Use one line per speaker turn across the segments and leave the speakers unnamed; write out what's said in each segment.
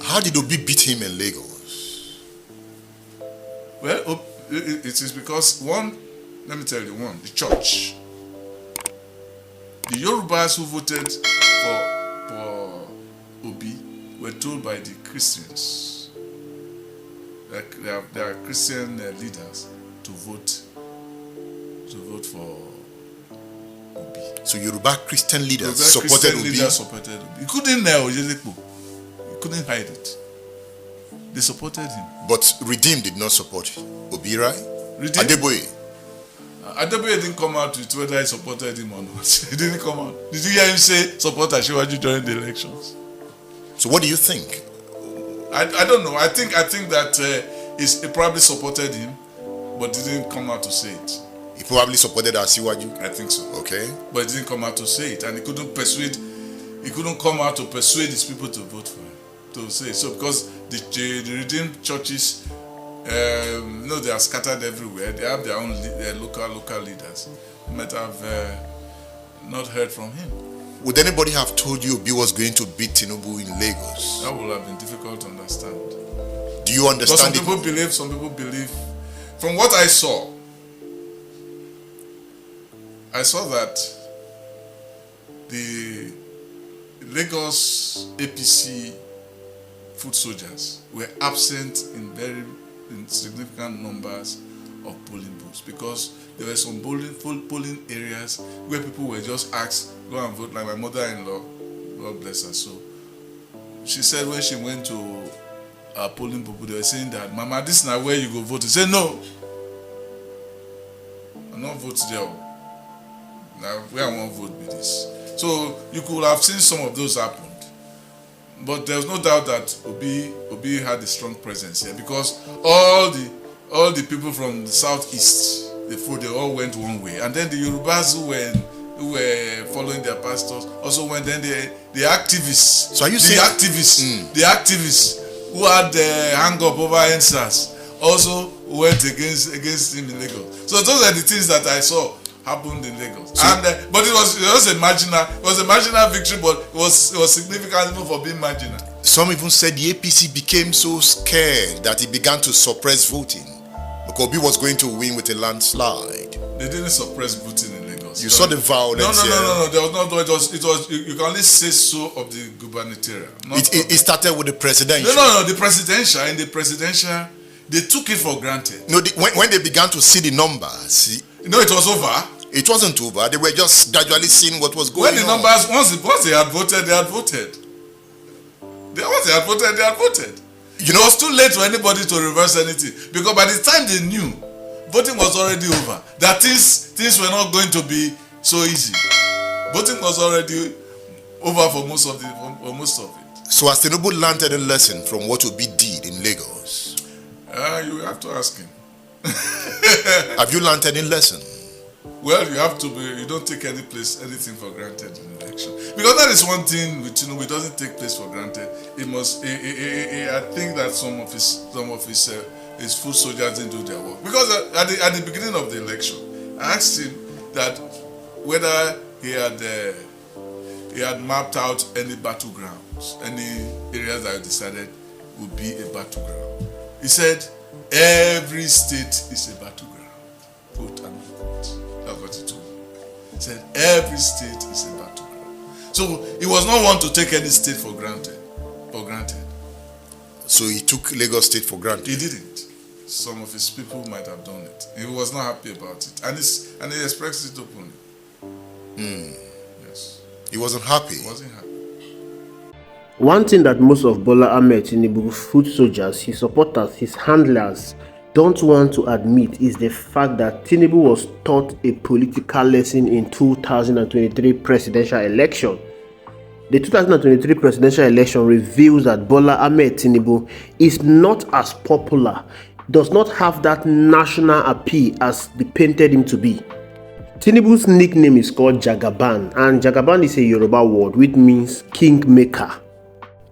How did Obi beat him in Lagos?
Well, it is because let me tell you, the church. The Yorubas who voted for Obi were told by the Christians, they are Christian leaders, to vote for Obi.
So Yoruba Christian leaders supported Obi.
He couldn't hide it. They supported him.
But Redeem did not support Obi, right?
Redeem?
Adeboye.
Adeboye didn't come out with whether he supported him or not. He didn't come out. Did you hear him say support Asiwaju during the elections?
So what do you think?
I don't know. I think that he probably supported him, but didn't come out to say it.
He probably supported Asiwaju?
I think so.
Okay.
But he didn't come out to say it, and he couldn't come out to persuade his people to vote for him, to say it. So because the redeemed churches, they are scattered everywhere. They have their own local leaders. You might have not heard from him.
Would anybody have told you Obi was going to beat Tinubu in Lagos?
That would have been difficult to understand.
Do you understand?
But some people believe. From what I saw that the Lagos APC foot soldiers were absent in significant numbers of polling booths, because there were some polling areas where people were just asked, go and vote, like my mother-in-law, God bless her. So she said when she went to a polling booth, they were saying that, Mama, this is not where you go vote. She said, no, I not vote there. Now, where I want to vote with this. So you could have seen some of those happened. But there's no doubt that Obi had a strong presence here, because all the people from the southeast, they all went one way, and then the Yorubas who were following their pastors also went. Then the activists.
So are you
saying the activists who had hang up over answers also went against him in Lagos. So those are the things that I saw happened in Lagos. So, but it was a marginal victory, but it was significant even for being marginal.
Some even said the APC became so scared that it began to suppress voting, because Obi was going to win with a landslide.
They didn't suppress voting in Lagos.
You saw the violence.
No. There was not. It was. You can only say so of the gubernatorial.
It started with the presidential.
No. The presidential. In the presidential, they took it for granted.
No, when they began to see the numbers,
it was over.
It wasn't over. They were just gradually seeing what was going on.
When the numbers, once they had voted, they had voted. Once they had voted, they had voted. It was too late for anybody to reverse anything, because by the time they knew, voting was already over. That things were not going to be so easy. Voting was already over for most of it.
So has Tinubu learned any lesson from what Obi did in Lagos?
You have to ask him.
Have you learned any lesson?
Well, you don't take anything for granted in election. Because that is one thing with Tinubu, it doesn't take place for granted. I think that some of his foot soldiers didn't do their work. Because at the beginning of the election, I asked him that whether he had mapped out any battlegrounds, any areas that he decided would be a battleground. He said, every state is a battleground. Quote and unquote. That's what he told me. He said, every state is a battleground. So he was not one to take any state for granted.
So he took Lagos State for granted?
He didn't. Some of his people might have done it. He was not happy about it. And he expressed it openly. Yes.
He wasn't happy?
He wasn't happy.
One thing that most of Bola Ahmed Tinubu's foot soldiers, his supporters, his handlers don't want to admit is the fact that Tinubu was taught a political lesson in 2023 presidential election. The 2023 presidential election reveals that Bola Ahmed Tinubu is not as popular, does not have that national appeal as they painted him to be. Tinubu's nickname is called Jagaban, and Jagaban is a Yoruba word which means kingmaker.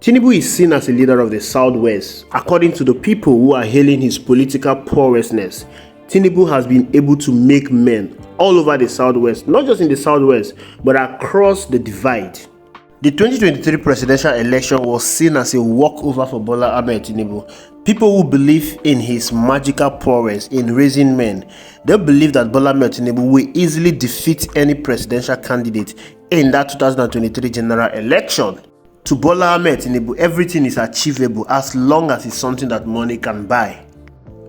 Tinubu is seen as a leader of the Southwest. According to the people who are hailing his political porousness, Tinubu has been able to make men all over the Southwest, not just in the Southwest, but across the divide. The 2023 presidential election was seen as a walkover for Bola Ahmed Tinubu. People who believe in his magical prowess in raising men, they believe that Bola Ahmed Tinubu will easily defeat any presidential candidate in that 2023 general election. To Bola Ahmed Tinubu, everything is achievable as long as it's something that money can buy.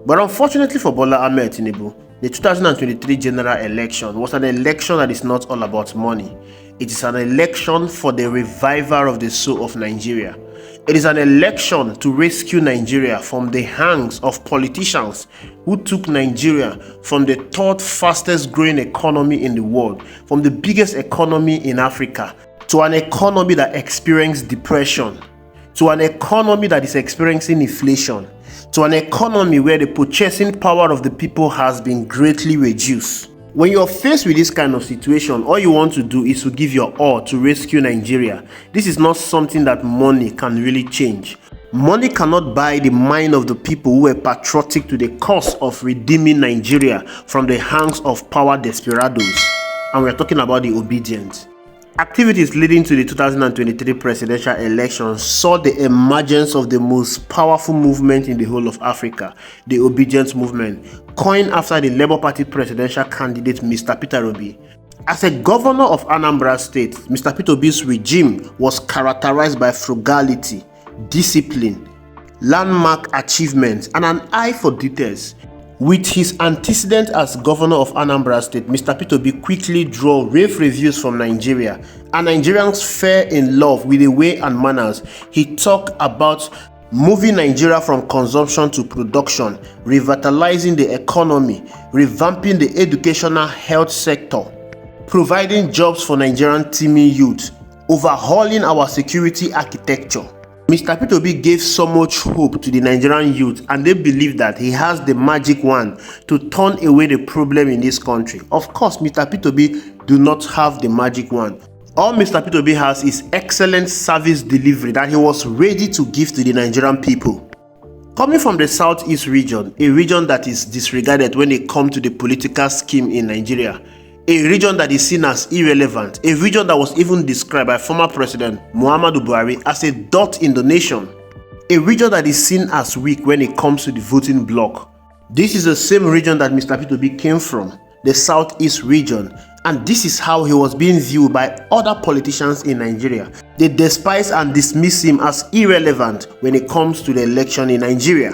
But unfortunately for Bola Ahmed Tinubu, the 2023 general election was an election that is not all about money. It is an election for the revival of the soul of Nigeria. It is an election to rescue Nigeria from the hands of politicians who took Nigeria from the third fastest growing economy in the world, from the biggest economy in Africa, to an economy that experienced depression, to an economy that is experiencing inflation, to an economy where the purchasing power of the people has been greatly reduced. When you're faced with this kind of situation, all you want to do is to give your all to rescue Nigeria. This is not something that money can really change. Money cannot buy the mind of the people who were patriotic to the cause of redeeming Nigeria from the hands of power desperados. And we're talking about the Obidients. Activities leading to the 2023 presidential election saw the emergence of the most powerful movement in the whole of Africa, the Obidients movement, coined after the Labour Party presidential candidate Mr. Peter Obi. As a governor of Anambra State, Mr. Peter Obi's regime was characterized by frugality, discipline, landmark achievements, and an eye for details. With his antecedent as governor of Anambra State, Mr. Peter Obi quickly drew rave reviews from Nigeria, and Nigerians fell in love with the way and manners he talked about moving Nigeria from consumption to production, revitalizing the economy, revamping the educational health sector, providing jobs for Nigerian teeming youth, overhauling our security architecture. Mr. Peter Obi gave so much hope to the Nigerian youth, and they believe that he has the magic wand to turn away the problem in this country. Of course, Mr. Peter Obi do not have the magic wand. All Mr. Peter Obi has is excellent service delivery that he was ready to give to the Nigerian people. Coming from the Southeast region, a region that is disregarded when it comes to the political scheme in Nigeria, a region that is seen as irrelevant, a region that was even described by former President Muhammadu Buhari as a dot in the nation, a region that is seen as weak when it comes to the voting bloc. This is the same region that Mr. Peter Obi came from, the Southeast region, and this is how he was being viewed by other politicians in Nigeria. They despise and dismiss him as irrelevant when it comes to the election in Nigeria.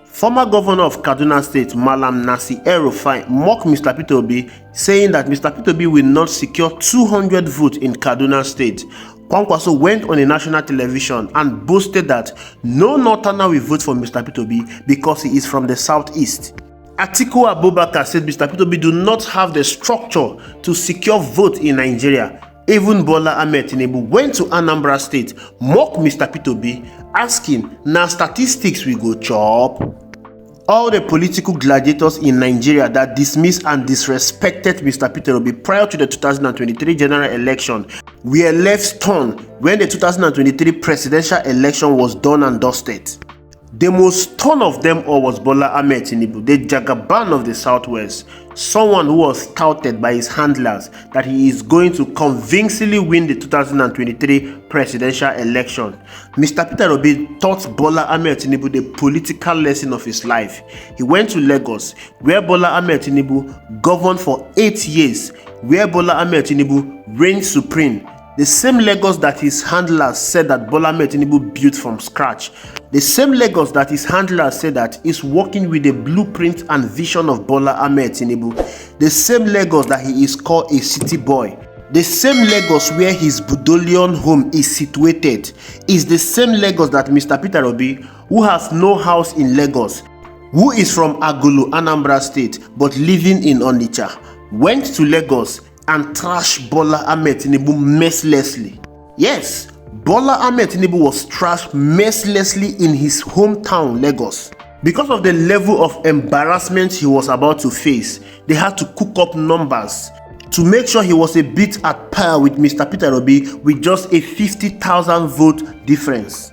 Former governor of Kaduna State, Malam Nasir El-Rufai, mocked Mr. Peter Obi, saying that Mr. Peter Obi will not secure 200 votes in Kaduna State. Kwankwaso went on a national television and boasted that no Northerner will vote for Mr. Peter Obi because he is from the Southeast. Atiku Abubakar said Mr. Peter Obi do not have the structure to secure votes in Nigeria. Even Bola Ahmed Tinubu went to Anambra State, mocked Mr. Peter Obi, asking, "Na statistics we go chop?" All the political gladiators in Nigeria that dismissed and disrespected Mr. Peter Obi prior to the 2023 general election were left stunned when the 2023 presidential election was done and dusted. The most stunned of them all was Bola Ahmed Tinubu, the Jagaban of the Southwest, someone who was touted by his handlers that he is going to convincingly win the 2023 presidential election. Mr. Peter Obi taught Bola Ahmed Tinubu the political lesson of his life. He went to Lagos, where Bola Ahmed Tinubu governed for 8 years, where Bola Ahmed Tinubu reigned supreme. The same Lagos that his handlers said that Bola Ahmed Tinubu built from scratch. The same Lagos that his handlers said that is working with the blueprint and vision of Bola Ahmed Tinubu. The same Lagos that he is called a city boy. The same Lagos where his Budolion home is situated is the same Lagos that Mr. Peter Obi, who has no house in Lagos, who is from Agulu, Anambra State, but living in Onitsha, went to Lagos and trashed Bola Ahmed Tinubu mercilessly. Yes, Bola Ahmed Tinubu was trashed mercilessly in his hometown, Lagos. Because of the level of embarrassment he was about to face, they had to cook up numbers to make sure he was a bit at par with Mr. Peter Obi with just a 50,000 vote difference.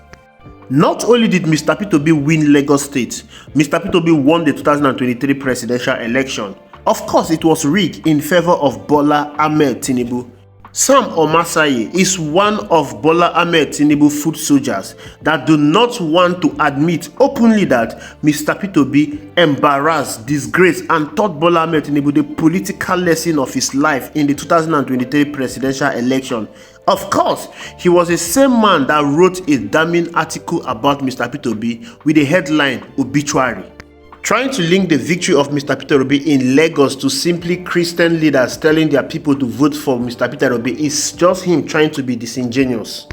Not only did Mr. Peter Obi win Lagos State, Mr. Peter Obi won the 2023 presidential election. Of course, it was rigged in favor of Bola Ahmed Tinubu. Sam Omatseye is one of Bola Ahmed Tinubu's foot soldiers that do not want to admit openly that Mr. P2B embarrassed, disgraced, and taught Bola Ahmed Tinubu the political lesson of his life in the 2023 presidential election. Of course, he was the same man that wrote a damning article about Mr. P2B with the headline "Obituary." Trying to link the victory of Mr. Peter Obi in Lagos to simply Christian leaders telling their people to vote for Mr. Peter Obi is just him trying to be disingenuous.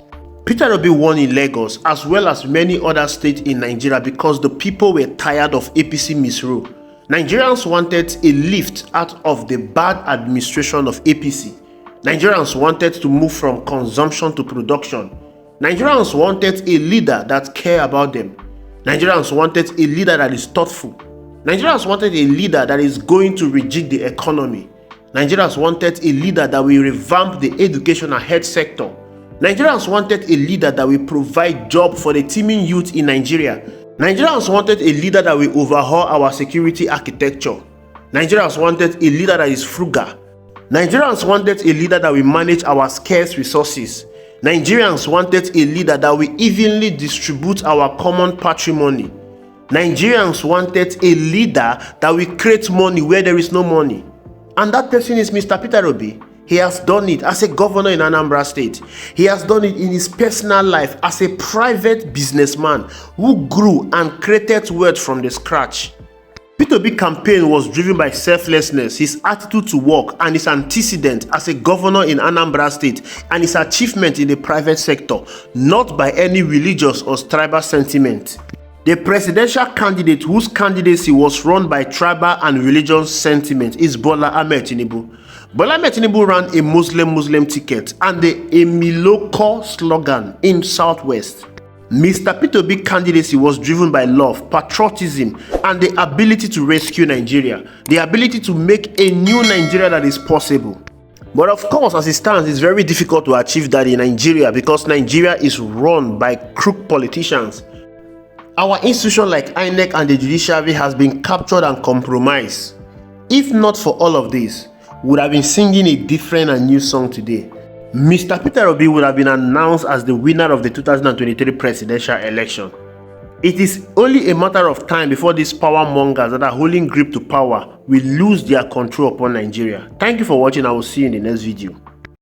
Peter Obi won in Lagos as well as many other states in Nigeria because the people were tired of APC misrule. Nigerians wanted a lift out of the bad administration of APC. Nigerians wanted to move from consumption to production. Nigerians wanted a leader that cared about them. Nigerians wanted a leader that is thoughtful. Nigerians wanted a leader that is going to rejig the economy. Nigerians wanted a leader that will revamp the education and health sector. Nigerians wanted a leader that will provide jobs for the teeming youth in Nigeria. Nigerians wanted a leader that will overhaul our security architecture. Nigerians wanted a leader that is frugal. Nigerians wanted a leader that will manage our scarce resources. Nigerians wanted a leader that will evenly distribute our common patrimony. Nigerians wanted a leader that will create money where there is no money. And that person is Mr. Peter Obi. He has done it as a governor in Anambra State. He has done it in his personal life as a private businessman who grew and created wealth from the scratch. P2B campaign was driven by selflessness, his attitude to work, and his antecedent as a governor in Anambra State, and his achievement in the private sector, not by any religious or tribal sentiment. The presidential candidate whose candidacy was run by tribal and religious sentiment is Bola Ahmed Tinubu. Bola Ahmed Tinubu ran a Muslim ticket and the Emiloko slogan in Southwest. Mr. P2B candidacy was driven by love, patriotism, and the ability to rescue Nigeria, the ability to make a new Nigeria that is possible. But of course, as it stands, it's very difficult to achieve that in Nigeria because Nigeria is run by crook politicians. Our institution like INEC and the judiciary has been captured and compromised. If not for all of this, we would have been singing a different and new song today. Mr. Peter Obi would have been announced as the winner of the 2023 presidential election. It is only a matter of time before these power mongers that are holding grip to power will lose their control upon Nigeria. Thank you for watching. I will see you in the next video.